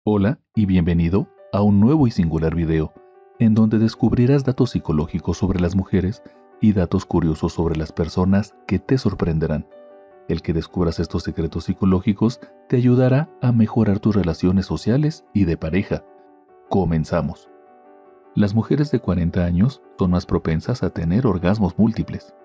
Hola y bienvenido a un nuevo y singular video, en donde descubrirás datos psicológicos sobre las mujeres y datos curiosos sobre las personas que te sorprenderán. El que descubras estos secretos psicológicos te ayudará a mejorar tus relaciones sociales y de pareja. Comenzamos. Las mujeres de 40 años son más propensas a tener orgasmos múltiples.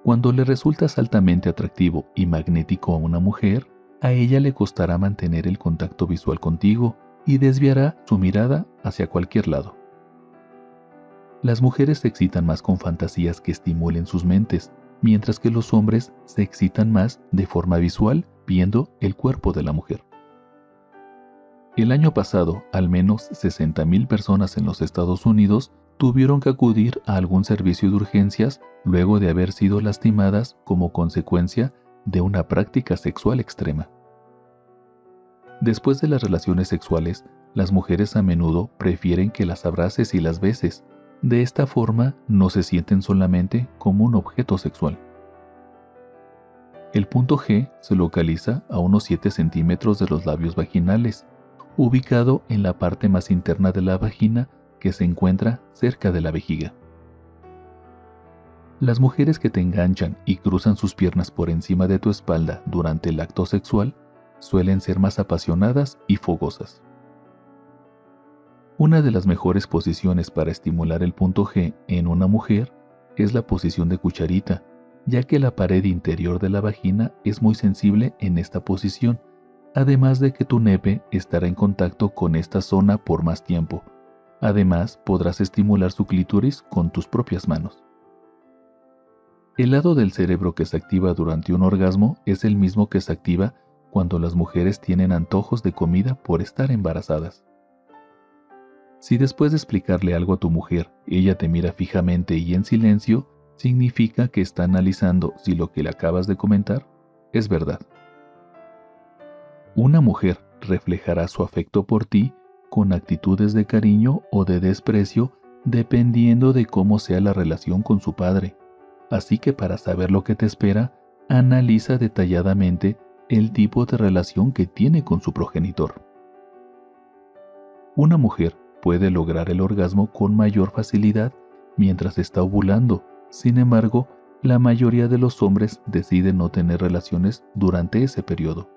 Cuando le resultas altamente atractivo y magnético a una mujer, a ella le costará mantener el contacto visual contigo y desviará su mirada hacia cualquier lado. Las mujeres se excitan más con fantasías que estimulen sus mentes, mientras que los hombres se excitan más de forma visual viendo el cuerpo de la mujer. El año pasado, al menos 60,000 personas en los Estados Unidos tuvieron que acudir a algún servicio de urgencias luego de haber sido lastimadas como consecuencia de una práctica sexual extrema. Después de las relaciones sexuales, las mujeres a menudo prefieren que las abraces y las beses. De esta forma no se sienten solamente como un objeto sexual. El punto G se localiza a unos 7 centímetros de los labios vaginales, ubicado en la parte más interna de la vagina que se encuentra cerca de la vejiga. Las mujeres que te enganchan y cruzan sus piernas por encima de tu espalda durante el acto sexual suelen ser más apasionadas y fogosas. Una de las mejores posiciones para estimular el punto G en una mujer es la posición de cucharita, ya que la pared interior de la vagina es muy sensible en esta posición, además de que tu nepe estará en contacto con esta zona por más tiempo. Además, podrás estimular su clítoris con tus propias manos. El lado del cerebro que se activa durante un orgasmo es el mismo que se activa cuando las mujeres tienen antojos de comida por estar embarazadas. Si después de explicarle algo a tu mujer, ella te mira fijamente y en silencio, significa que está analizando si lo que le acabas de comentar es verdad. Una mujer reflejará su afecto por ti con actitudes de cariño o de desprecio dependiendo de cómo sea la relación con su padre. Así que para saber lo que te espera, analiza detalladamente el tipo de relación que tiene con su progenitor. Una mujer puede lograr el orgasmo con mayor facilidad mientras está ovulando. Sin embargo, la mayoría de los hombres deciden no tener relaciones durante ese periodo.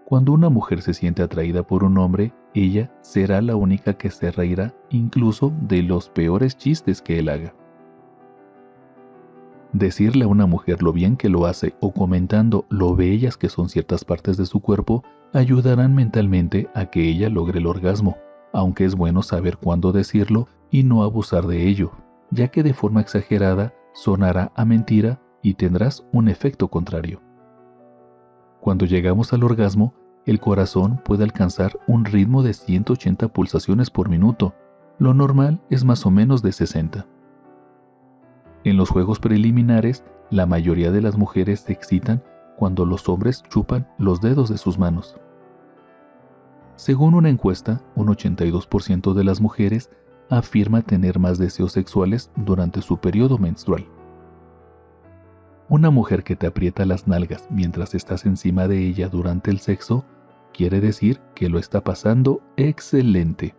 Cuando una mujer se siente atraída por un hombre, ella será la única que se reirá incluso de los peores chistes que él haga. Decirle a una mujer lo bien que lo hace o comentando lo bellas que son ciertas partes de su cuerpo ayudarán mentalmente a que ella logre el orgasmo, aunque es bueno saber cuándo decirlo y no abusar de ello, ya que de forma exagerada sonará a mentira y tendrás un efecto contrario. Cuando llegamos al orgasmo, el corazón puede alcanzar un ritmo de 180 pulsaciones por minuto. Lo normal es más o menos de 60. En los juegos preliminares, la mayoría de las mujeres se excitan cuando los hombres chupan los dedos de sus manos. Según una encuesta, un 82% de las mujeres afirma tener más deseos sexuales durante su periodo menstrual. Una mujer que te aprieta las nalgas mientras estás encima de ella durante el sexo, quiere decir que lo está pasando excelente.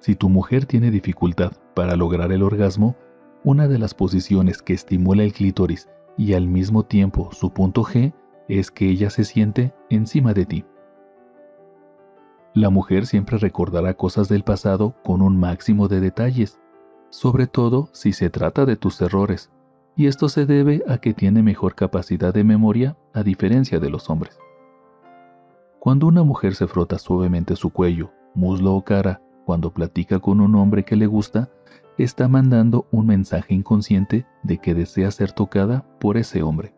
Si tu mujer tiene dificultad para lograr el orgasmo, una de las posiciones que estimula el clítoris y al mismo tiempo su punto G es que ella se siente encima de ti. La mujer siempre recordará cosas del pasado con un máximo de detalles, sobre todo si se trata de tus errores, y esto se debe a que tiene mejor capacidad de memoria a diferencia de los hombres. Cuando una mujer se frota suavemente su cuello, muslo o cara, cuando platica con un hombre que le gusta, está mandando un mensaje inconsciente de que desea ser tocada por ese hombre.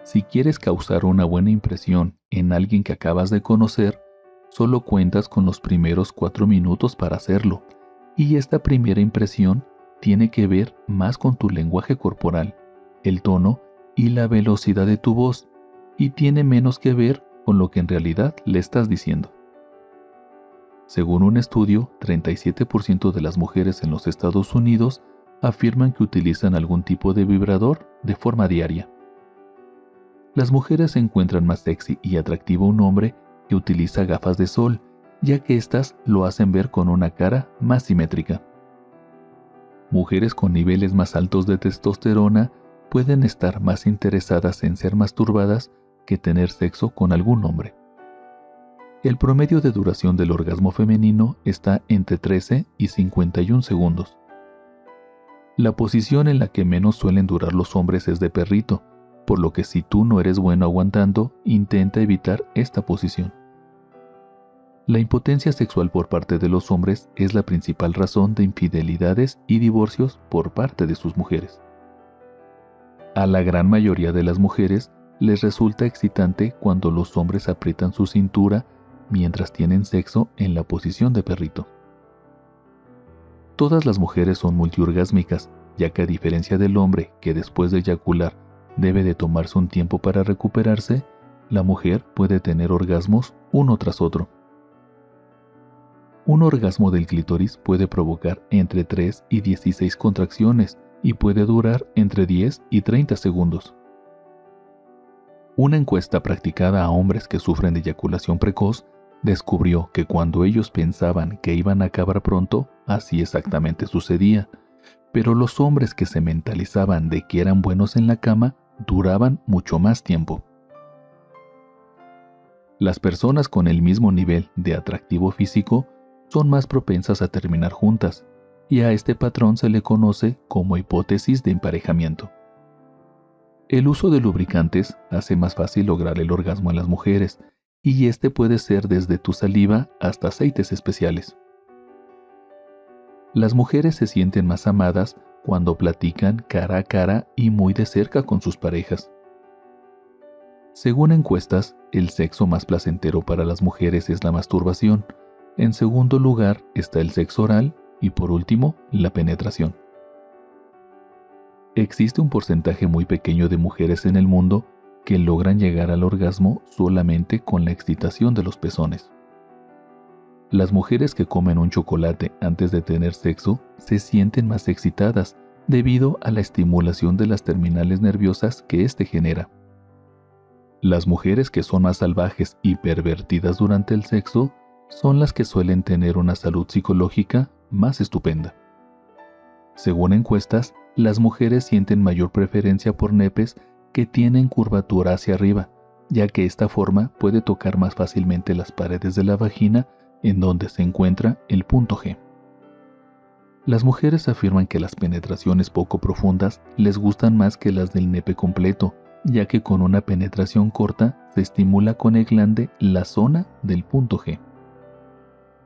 Si quieres causar una buena impresión en alguien que acabas de conocer, solo cuentas con los primeros 4 minutos para hacerlo, y esta primera impresión tiene que ver más con tu lenguaje corporal, el tono y la velocidad de tu voz, y tiene menos que ver con lo que en realidad le estás diciendo. Según un estudio, 37% de las mujeres en los Estados Unidos afirman que utilizan algún tipo de vibrador de forma diaria. Las mujeres encuentran más sexy y atractivo a un hombre que utiliza gafas de sol, ya que éstas lo hacen ver con una cara más simétrica. Mujeres con niveles más altos de testosterona pueden estar más interesadas en ser masturbadas que tener sexo con algún hombre. El promedio de duración del orgasmo femenino está entre 13 y 51 segundos. La posición en la que menos suelen durar los hombres es de perrito, por lo que si tú no eres bueno aguantando, intenta evitar esta posición. La impotencia sexual por parte de los hombres es la principal razón de infidelidades y divorcios por parte de sus mujeres. A la gran mayoría de las mujeres les resulta excitante cuando los hombres aprietan su cintura mientras tienen sexo en la posición de perrito. Todas las mujeres son multiorgásmicas, ya que a diferencia del hombre que después de eyacular debe de tomarse un tiempo para recuperarse, la mujer puede tener orgasmos uno tras otro. Un orgasmo del clítoris puede provocar entre 3 y 16 contracciones y puede durar entre 10 y 30 segundos. Una encuesta practicada a hombres que sufren de eyaculación precoz descubrió que cuando ellos pensaban que iban a acabar pronto, así exactamente sucedía, pero los hombres que se mentalizaban de que eran buenos en la cama duraban mucho más tiempo. Las personas con el mismo nivel de atractivo físico son más propensas a terminar juntas, y a este patrón se le conoce como hipótesis de emparejamiento. El uso de lubricantes hace más fácil lograr el orgasmo en las mujeres, y este puede ser desde tu saliva hasta aceites especiales. Las mujeres se sienten más amadas cuando platican cara a cara y muy de cerca con sus parejas. Según encuestas, el sexo más placentero para las mujeres es la masturbación. En segundo lugar está el sexo oral y por último, la penetración. Existe un porcentaje muy pequeño de mujeres en el mundo que logran llegar al orgasmo solamente con la excitación de los pezones. Las mujeres que comen un chocolate antes de tener sexo se sienten más excitadas debido a la estimulación de las terminales nerviosas que éste genera. Las mujeres que son más salvajes y pervertidas durante el sexo son las que suelen tener una salud psicológica más estupenda. Según encuestas, las mujeres sienten mayor preferencia por nepes que tienen curvatura hacia arriba, ya que esta forma puede tocar más fácilmente las paredes de la vagina en donde se encuentra el punto G. Las mujeres afirman que las penetraciones poco profundas les gustan más que las del nepe completo, ya que con una penetración corta se estimula con el glande la zona del punto G.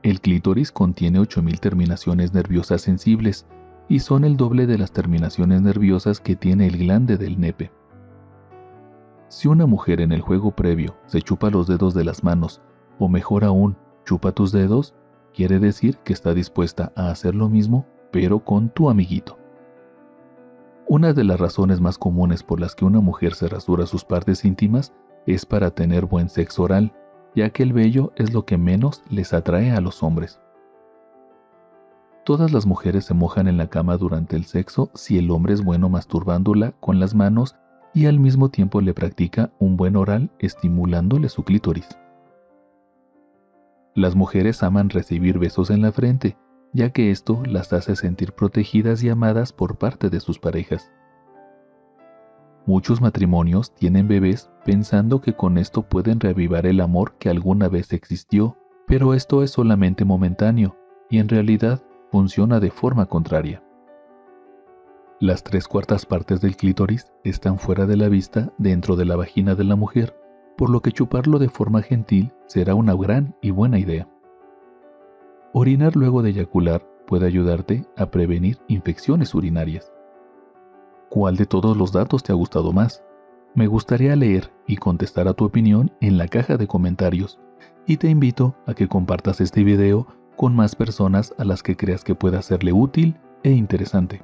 El clítoris contiene 8000 terminaciones nerviosas sensibles y son el doble de las terminaciones nerviosas que tiene el glande del nepe. Si una mujer en el juego previo se chupa los dedos de las manos, o mejor aún, chupa tus dedos, quiere decir que está dispuesta a hacer lo mismo, pero con tu amiguito. Una de las razones más comunes por las que una mujer se rasura sus partes íntimas es para tener buen sexo oral, ya que el vello es lo que menos les atrae a los hombres. Todas las mujeres se mojan en la cama durante el sexo si el hombre es bueno masturbándola con las manos y al mismo tiempo le practica un buen oral estimulándole su clítoris. Las mujeres aman recibir besos en la frente, ya que esto las hace sentir protegidas y amadas por parte de sus parejas. Muchos matrimonios tienen bebés pensando que con esto pueden reavivar el amor que alguna vez existió, pero esto es solamente momentáneo y en realidad funciona de forma contraria. Las 3/4 partes del clítoris están fuera de la vista dentro de la vagina de la mujer, por lo que chuparlo de forma gentil será una gran y buena idea. Orinar luego de eyacular puede ayudarte a prevenir infecciones urinarias. ¿Cuál de todos los datos te ha gustado más? Me gustaría leer y contestar a tu opinión en la caja de comentarios y te invito a que compartas este video con más personas a las que creas que pueda serle útil e interesante.